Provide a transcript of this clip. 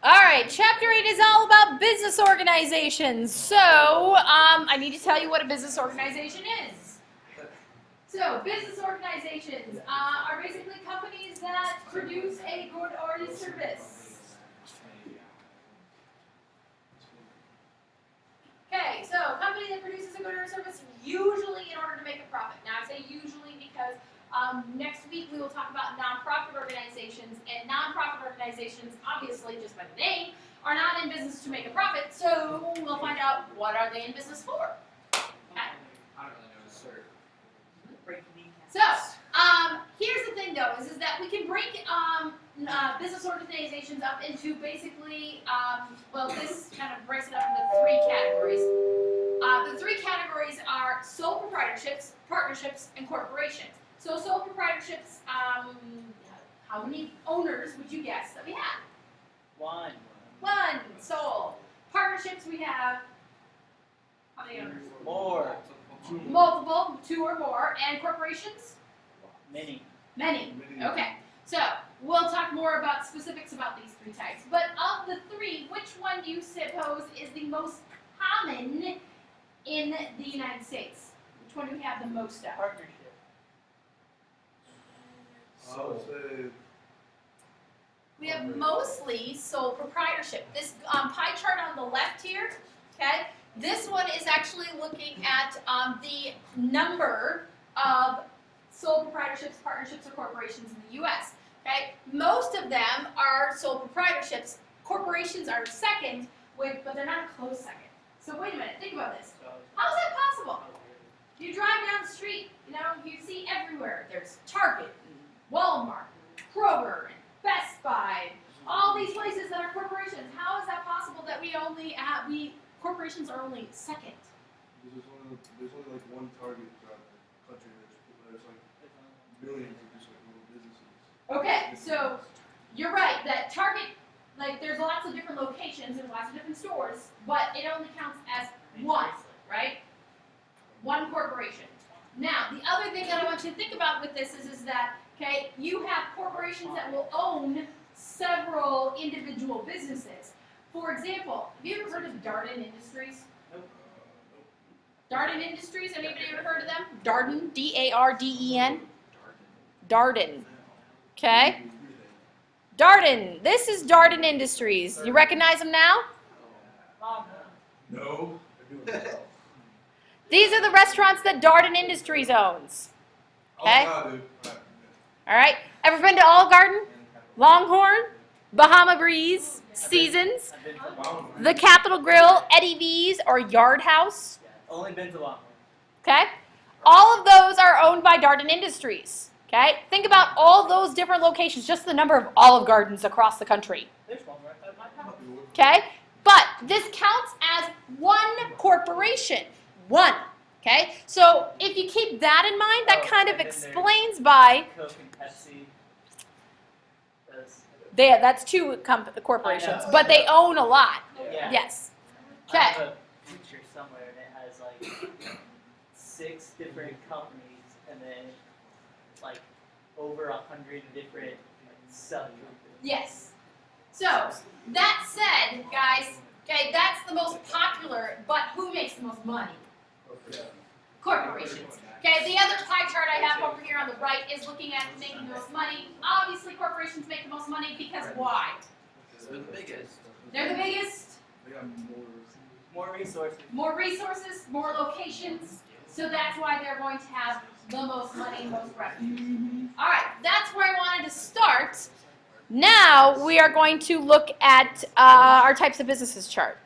All right, Chapter 8 is all about business organizations. So, I need to tell you what a business organization is. So, business organizations are basically companies that produce a good or a service. Okay, so company that produces a good or a service, usually in order to make a profit. Now, I say usually because next week we will talk about nonprofit organizations, and nonprofit organizations, obviously, just by the name, are not in business to make a profit, so we'll find out what are they in business for. Okay? I don't really know, sir. So, here's the thing though, is that we can break business organizations up into basically, well, this kind of breaks it up into 3 categories. The 3 categories are sole proprietorships, partnerships, and corporations. So sole proprietorships, how many owners would you guess that we have? 1. 1 sole. Partnerships we have, how many owners? More. Multiple, 2 or more. And corporations? Many. Many. Okay. So we'll talk more about specifics about these 3 types. But of the 3, which one do you suppose is the most common in the United States? Which one do we have the most of? Partnership. I would say We have mostly sole proprietorship. This pie chart on the left here, okay, this one is actually looking at the number of sole proprietorships, partnerships, or corporations in the U.S. Okay, most of them are sole proprietorships. Corporations are second, but they're not a close second. So wait a minute, think about this. How is that possible? You drive down the street, you see everywhere. There's Target, and Walmart, Kroger, and Best Buy, all these places that are corporations. How is that possible that corporations are only second? there's only like one Target throughout the country. There's like millions of just like little businesses. Okay, so you're right that Target, there's lots of different locations and lots of different stores, but it only counts as one, right? One corporation. Now, the other thing that I want you to think about with this is that, okay, you have corporations that will own several individual businesses. For example, have you ever heard of Darden Industries? Darden Industries, anybody ever heard of them? Darden, D-A-R-D-E-N? Darden. Okay? Darden. This is Darden Industries. You recognize them now? No. These are the restaurants that Darden Industries owns. Okay? Oh, dude. All right. Ever been to Olive Garden? Longhorn? Bahama Breeze? Seasons? I've been to Longhorn. The Capitol Grill? Eddie V's? Or Yard House? Only been to Longhorn. Okay? All of those are owned by Darden Industries. Okay? Think about all those different locations, just the number of Olive Gardens across the country. There's one right by my house. Okay? But this counts as one corporation. One. Okay? So if you keep that in mind, that kind of and then there's explains by Coke and Pepsi. that's 2 corporations, but they own a lot. Yeah. Yes. I Okay. have a picture somewhere and it has like 6 different companies and then like over 100 different sub-companies. Yes. So that said, guys, okay, that's the most popular, but who makes the most money? Corporations. Okay, the other pie chart I have over here on the right is looking at making the most money. Obviously, corporations make the most money because why? They're the biggest. They're the biggest, They got More resources. more resources, more locations, so that's why they're going to have the most money and most revenue. All right, that's where I wanted to start. Now we are going to look at our types of businesses chart.